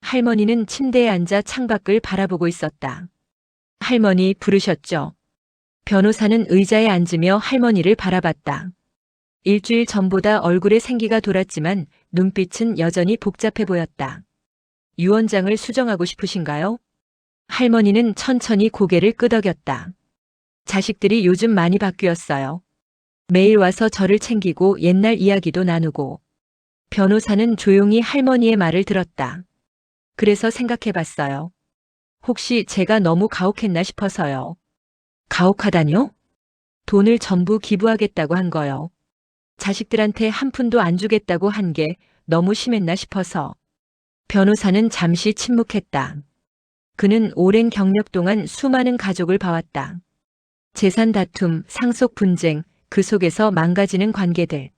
할머니는 침대에 앉아 창밖을 바라보고 있었다. 할머니, 부르셨죠? 변호사는 의자에 앉으며 할머니를 바라봤다. 일주일 전보다 얼굴에 생기가 돌았지만 눈빛은 여전히 복잡해 보였다. 유언장을 수정하고 싶으신가요? 할머니는 천천히 고개를 끄덕였다. 자식들이 요즘 많이 바뀌었어요. 매일 와서 저를 챙기고 옛날 이야기도 나누고. 변호사는 조용히 할머니의 말을 들었다. 그래서 생각해봤어요. 혹시 제가 너무 가혹했나 싶어서요. 가혹하다뇨? 돈을 전부 기부하겠다고 한 거요. 자식들한테 한 푼도 안 주겠다고 한 게 너무 심했나 싶어서. 변호사는 잠시 침묵했다. 그는 오랜 경력 동안 수많은 가족을 봐왔다. 재산 다툼, 상속 분쟁, 그 속에서 망가지는 관계들.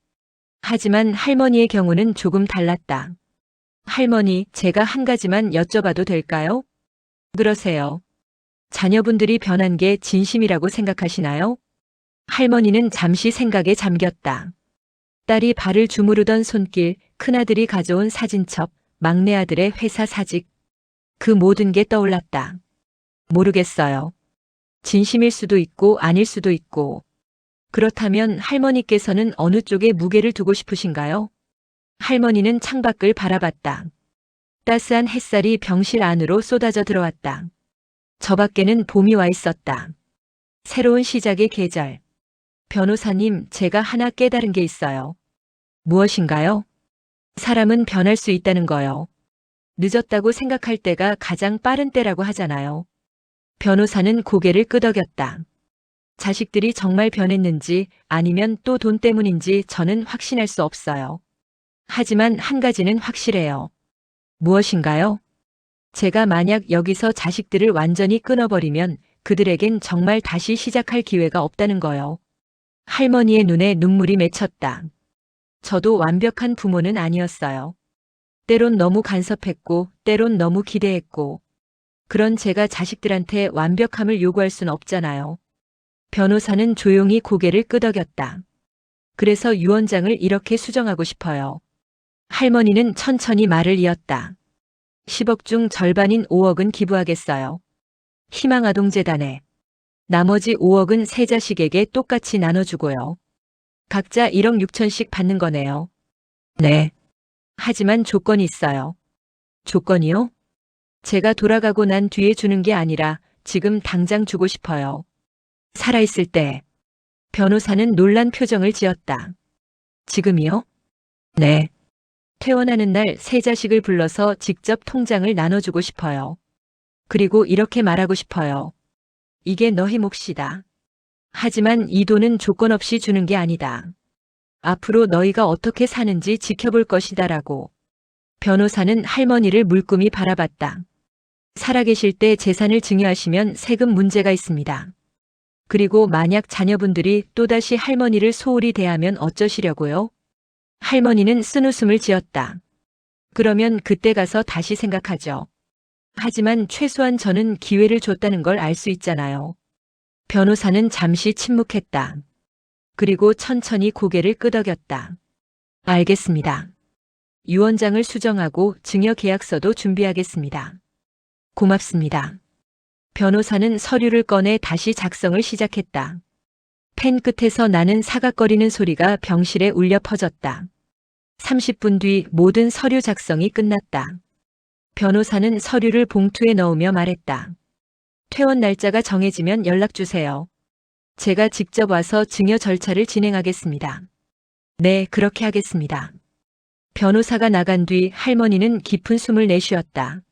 하지만 할머니의 경우는 조금 달랐다. 할머니, 제가 한 가지만 여쭤봐도 될까요? 그러세요. 자녀분들이 변한 게 진심이라고 생각하시나요? 할머니는 잠시 생각에 잠겼다. 딸이 발을 주무르던 손길, 큰아들이 가져온 사진첩, 막내 아들의 회사 사직. 그 모든 게 떠올랐다. 모르겠어요. 진심일 수도 있고 아닐 수도 있고. 그렇다면 할머니께서는 어느 쪽에 무게를 두고 싶으신가요? 할머니는 창밖을 바라봤다. 따스한 햇살이 병실 안으로 쏟아져 들어왔다. 저 밖에는 봄이 와 있었다. 새로운 시작의 계절. 변호사님, 제가 하나 깨달은 게 있어요. 무엇인가요? 사람은 변할 수 있다는 거요. 늦었다고 생각할 때가 가장 빠른 때라고 하잖아요. 변호사는 고개를 끄덕였다. 자식들이 정말 변했는지 아니면 또 돈 때문인지 저는 확신할 수 없어요. 하지만 한 가지는 확실해요. 무엇인가요? 제가 만약 여기서 자식들을 완전히 끊어버리면 그들에겐 정말 다시 시작할 기회가 없다는 거요. 할머니의 눈에 눈물이 맺혔다. 저도 완벽한 부모는 아니었어요. 때론 너무 간섭했고, 때론 너무 기대했고, 그런 제가 자식들한테 완벽함을 요구할 순 없잖아요. 변호사는 조용히 고개를 끄덕였다. 그래서 유언장을 이렇게 수정하고 싶어요. 할머니는 천천히 말을 이었다. 10억 중 절반인 5억은 기부하겠어요. 희망아동재단에. 나머지 5억은 세 자식에게 똑같이 나눠주고요. 각자 1억 6천씩 받는 거네요. 네. 하지만 조건이 있어요. 조건이요? 제가 돌아가고 난 뒤에 주는 게 아니라 지금 당장 주고 싶어요. 살아있을 때. 변호사는 놀란 표정을 지었다. 지금이요? 네. 퇴원하는 날 세 자식을 불러서 직접 통장을 나눠주고 싶어요. 그리고 이렇게 말하고 싶어요. 이게 너희 몫이다. 하지만 이 돈은 조건 없이 주는 게 아니다. 앞으로 너희가 어떻게 사는지 지켜볼 것이다라고. 변호사는 할머니를 물끄미 바라봤다. 살아계실 때 재산을 증여하시면 세금 문제가 있습니다. 그리고 만약 자녀분들이 또다시 할머니를 소홀히 대하면 어쩌시려고요? 할머니는 쓴웃음을 지었다. 그러면 그때 가서 다시 생각하죠. 하지만 최소한 저는 기회를 줬다는 걸 알 수 있잖아요. 변호사는 잠시 침묵했다. 그리고 천천히 고개를 끄덕였다. 알겠습니다. 유언장을 수정하고 증여 계약서도 준비하겠습니다. 고맙습니다. 변호사는 서류를 꺼내 다시 작성을 시작했다. 펜 끝에서 나는 사각거리는 소리가 병실에 울려 퍼졌다. 30분 뒤 모든 서류 작성이 끝났다. 변호사는 서류를 봉투에 넣으며 말했다. 퇴원 날짜가 정해지면 연락 주세요. 제가 직접 와서 증여 절차를 진행하겠습니다. 네, 그렇게 하겠습니다. 변호사가 나간 뒤 할머니는 깊은 숨을 내쉬었다.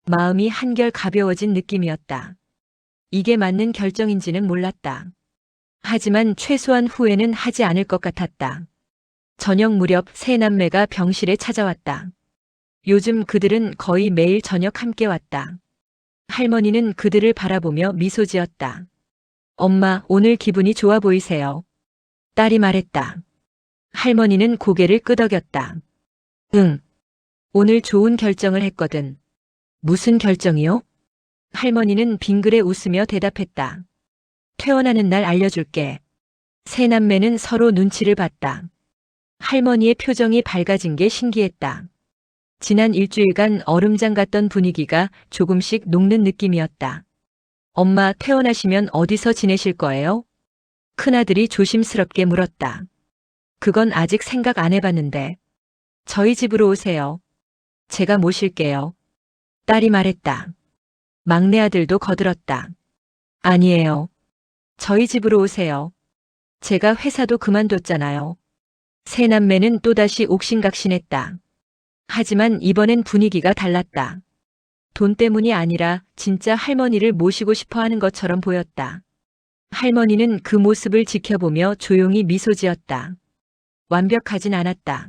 마음이 한결 가벼워진 느낌이었다. 이게 맞는 결정인지는 몰랐다. 하지만 최소한 후회는 하지 않을 것 같았다. 저녁 무렵 세 남매가 병실에 찾아왔다. 요즘 그들은 거의 매일 저녁 함께 왔다. 할머니는 그들을 바라보며 미소 지었다. 엄마, 오늘 기분이 좋아 보이세요. 딸이 말했다. 할머니는 고개를 끄덕였다. 응. 오늘 좋은 결정을 했거든. 무슨 결정이요? 할머니는 빙그레 웃으며 대답했다. 퇴원하는 날 알려줄게. 세 남매는 서로 눈치를 봤다. 할머니의 표정이 밝아진 게 신기했다. 지난 일주일간 얼음장 같던 분위기가 조금씩 녹는 느낌이었다. 엄마, 퇴원하시면 어디서 지내실 거예요? 큰아들이 조심스럽게 물었다. 그건 아직 생각 안 해봤는데. 저희 집으로 오세요. 제가 모실게요. 딸이 말했다. 막내 아들도 거들었다. 아니에요. 저희 집으로 오세요. 제가 회사도 그만뒀잖아요. 세 남매는 또다시 옥신각신했다. 하지만 이번엔 분위기가 달랐다. 돈 때문이 아니라 진짜 할머니를 모시고 싶어 하는 것처럼 보였다. 할머니는 그 모습을 지켜보며 조용히 미소 지었다. 완벽하진 않았다.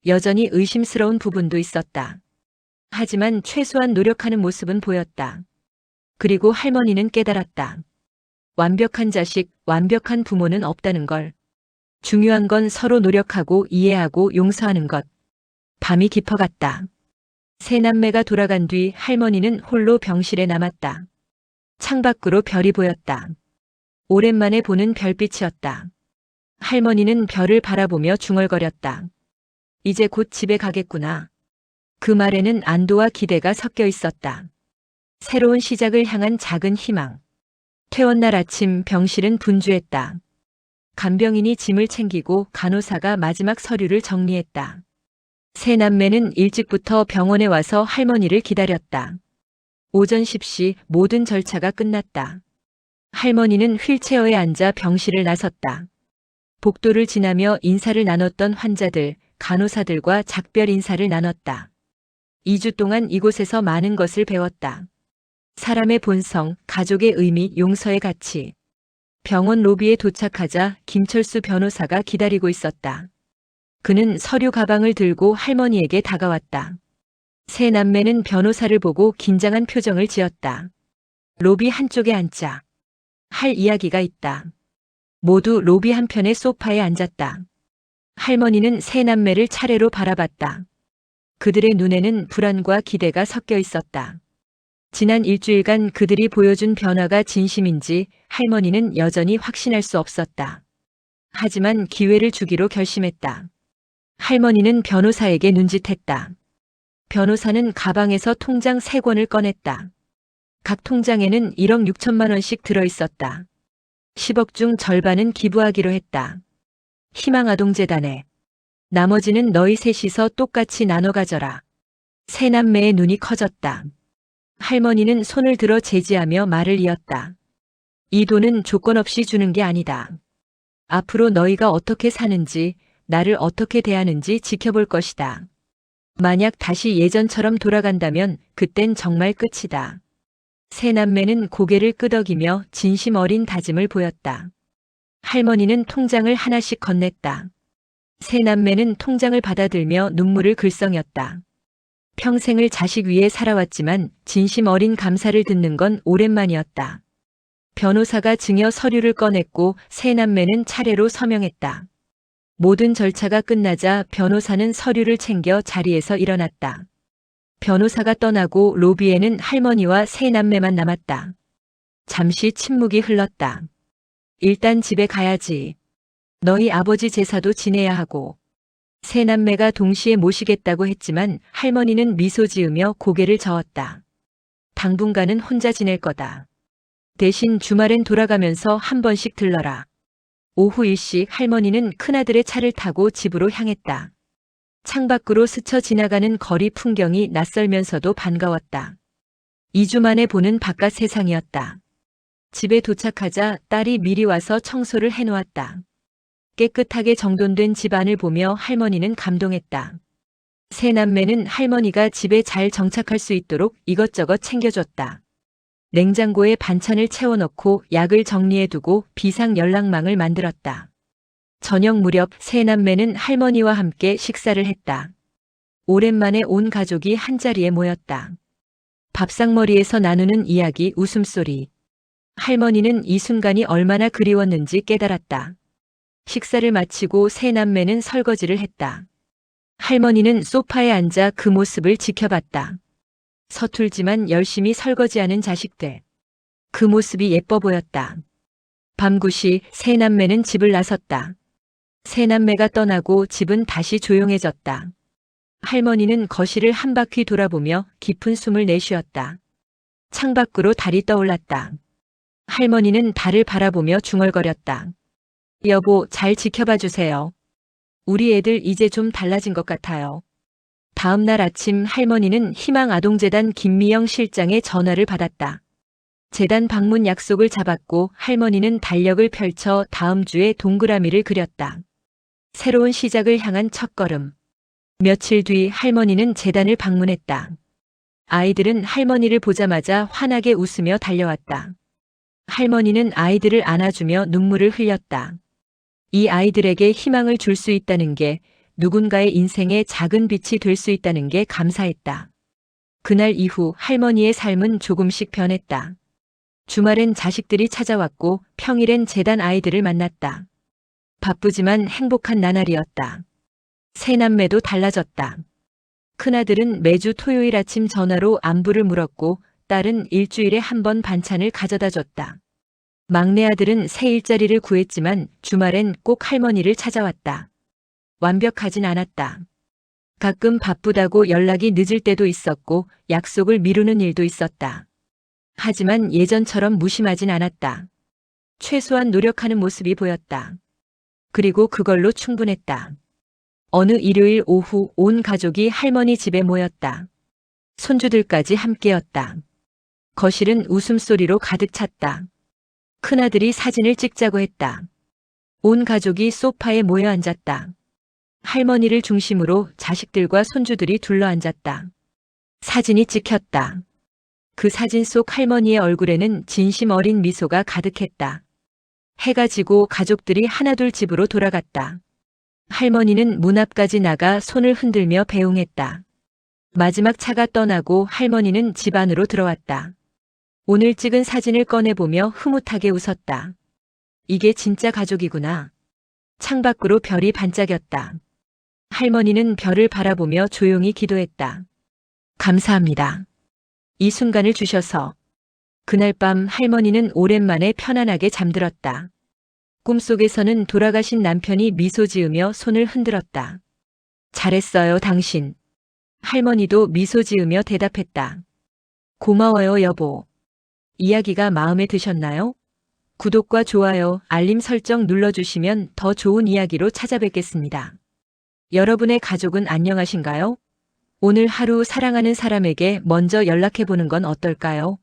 여전히 의심스러운 부분도 있었다. 하지만 최소한 노력하는 모습은 보였다. 그리고 할머니는 깨달았다. 완벽한 자식, 완벽한 부모는 없다는 걸. 중요한 건 서로 노력하고 이해하고 용서하는 것. 밤이 깊어갔다. 세 남매가 돌아간 뒤 할머니는 홀로 병실에 남았다. 창밖으로 별이 보였다. 오랜만에 보는 별빛이었다. 할머니는 별을 바라보며 중얼거렸다. 이제 곧 집에 가겠구나. 그 말에는 안도와 기대가 섞여 있었다. 새로운 시작을 향한 작은 희망. 퇴원날 아침 병실은 분주했다. 간병인이 짐을 챙기고 간호사가 마지막 서류를 정리했다. 세 남매는 일찍부터 병원에 와서 할머니를 기다렸다. 오전 10시 모든 절차가 끝났다. 할머니는 휠체어에 앉아 병실을 나섰다. 복도를 지나며 인사를 나눴던 환자들, 간호사들과 작별 인사를 나눴다. 2주 동안 이곳에서 많은 것을 배웠다. 사람의 본성, 가족의 의미, 용서의 가치. 병원 로비에 도착하자 김철수 변호사가 기다리고 있었다. 그는 서류 가방을 들고 할머니에게 다가왔다. 세 남매는 변호사를 보고 긴장한 표정을 지었다. 로비 한쪽에 앉자. 할 이야기가 있다. 모두 로비 한편의 소파에 앉았다. 할머니는 세 남매를 차례로 바라봤다. 그들의 눈에는 불안과 기대가 섞여 있었다. 지난 일주일간 그들이 보여준 변화가 진심인지 할머니는 여전히 확신할 수 없었다. 하지만 기회를 주기로 결심했다. 할머니는 변호사에게 눈짓했다. 변호사는 가방에서 통장 3권을 꺼냈다. 각 통장에는 1억 6천만 원씩 들어있었다. 10억 중 절반은 기부하기로 했다. 희망아동재단에. 나머지는 너희 셋이서 똑같이 나눠 가져라. 세 남매의 눈이 커졌다. 할머니는 손을 들어 제지하며 말을 이었다. 이 돈은 조건 없이 주는 게 아니다. 앞으로 너희가 어떻게 사는지, 나를 어떻게 대하는지 지켜볼 것이다. 만약 다시 예전처럼 돌아간다면 그땐 정말 끝이다. 세 남매는 고개를 끄덕이며 진심 어린 다짐을 보였다. 할머니는 통장을 하나씩 건넸다. 세 남매는 통장을 받아들며 눈물을 글썽였다. 평생을 자식 위해 살아왔지만 진심 어린 감사를 듣는 건 오랜만이었다. 변호사가 증여 서류를 꺼냈고 세 남매는 차례로 서명했다. 모든 절차가 끝나자 변호사는 서류를 챙겨 자리에서 일어났다. 변호사가 떠나고 로비에는 할머니와 세 남매만 남았다. 잠시 침묵이 흘렀다. 일단 집에 가야지. 너희 아버지 제사도 지내야 하고. 세 남매가 동시에 모시겠다고 했지만 할머니는 미소 지으며 고개를 저었다. 당분간은 혼자 지낼 거다. 대신 주말엔 돌아가면서 한 번씩 들러라. 오후 일식 할머니는 큰아들의 차를 타고 집으로 향했다. 창밖으로 스쳐 지나가는 거리 풍경이 낯설면서도 반가웠다. 2주 만에 보는 바깥 세상이었다. 집에 도착하자 딸이 미리 와서 청소를 해놓았다. 깨끗하게 정돈된 집안을 보며 할머니는 감동했다. 세 남매는 할머니가 집에 잘 정착할 수 있도록 이것저것 챙겨줬다. 냉장고에 반찬을 채워넣고 약을 정리해두고 비상 연락망을 만들었다. 저녁 무렵 세 남매는 할머니와 함께 식사를 했다. 오랜만에 온 가족이 한자리에 모였다. 밥상머리에서 나누는 이야기, 웃음소리. 할머니는 이 순간이 얼마나 그리웠는지 깨달았다. 식사를 마치고 세 남매는 설거지를 했다. 할머니는 소파에 앉아 그 모습을 지켜봤다. 서툴지만 열심히 설거지하는 자식들. 그 모습이 예뻐 보였다. 밤 9시 세 남매는 집을 나섰다. 세 남매가 떠나고 집은 다시 조용해졌다. 할머니는 거실을 한 바퀴 돌아보며 깊은 숨을 내쉬었다. 창밖으로 달이 떠올랐다. 할머니는 달을 바라보며 중얼거렸다. 여보, 잘 지켜봐 주세요. 우리 애들 이제 좀 달라진 것 같아요. 다음 날 아침 할머니는 희망아동재단 김미영 실장의 전화를 받았다. 재단 방문 약속을 잡았고 할머니는 달력을 펼쳐 다음 주에 동그라미를 그렸다. 새로운 시작을 향한 첫걸음. 며칠 뒤 할머니는 재단을 방문했다. 아이들은 할머니를 보자마자 환하게 웃으며 달려왔다. 할머니는 아이들을 안아주며 눈물을 흘렸다. 이 아이들에게 희망을 줄 수 있다는 게, 누군가의 인생에 작은 빛이 될 수 있다는 게 감사했다. 그날 이후 할머니의 삶은 조금씩 변했다. 주말엔 자식들이 찾아왔고 평일엔 재단 아이들을 만났다. 바쁘지만 행복한 나날이었다. 세 남매도 달라졌다. 큰아들은 매주 토요일 아침 전화로 안부를 물었고 딸은 일주일에 한 번 반찬을 가져다 줬다. 막내 아들은 새 일자리를 구했지만 주말엔 꼭 할머니를 찾아왔다. 완벽하진 않았다. 가끔 바쁘다고 연락이 늦을 때도 있었고 약속을 미루는 일도 있었다. 하지만 예전처럼 무심하진 않았다. 최소한 노력하는 모습이 보였다. 그리고 그걸로 충분했다. 어느 일요일 오후 온 가족이 할머니 집에 모였다. 손주들까지 함께였다. 거실은 웃음소리로 가득 찼다. 큰아들이 사진을 찍자고 했다. 온 가족이 소파에 모여 앉았다. 할머니를 중심으로 자식들과 손주들이 둘러앉았다. 사진이 찍혔다. 그 사진 속 할머니의 얼굴에는 진심 어린 미소가 가득했다. 해가 지고 가족들이 하나둘 집으로 돌아갔다. 할머니는 문 앞까지 나가 손을 흔들며 배웅했다. 마지막 차가 떠나고 할머니는 집 안으로 들어왔다. 오늘 찍은 사진을 꺼내보며 흐뭇하게 웃었다. 이게 진짜 가족이구나. 창밖으로 별이 반짝였다. 할머니는 별을 바라보며 조용히 기도했다. 감사합니다. 이 순간을 주셔서. 그날 밤 할머니는 오랜만에 편안하게 잠들었다. 꿈속에서는 돌아가신 남편이 미소 지으며 손을 흔들었다. 잘했어요, 당신. 할머니도 미소 지으며 대답했다. 고마워요, 여보. 이야기가 마음에 드셨나요? 구독과 좋아요, 알림 설정 눌러주시면 더 좋은 이야기로 찾아뵙겠습니다. 여러분의 가족은 안녕하신가요? 오늘 하루 사랑하는 사람에게 먼저 연락해보는 건 어떨까요?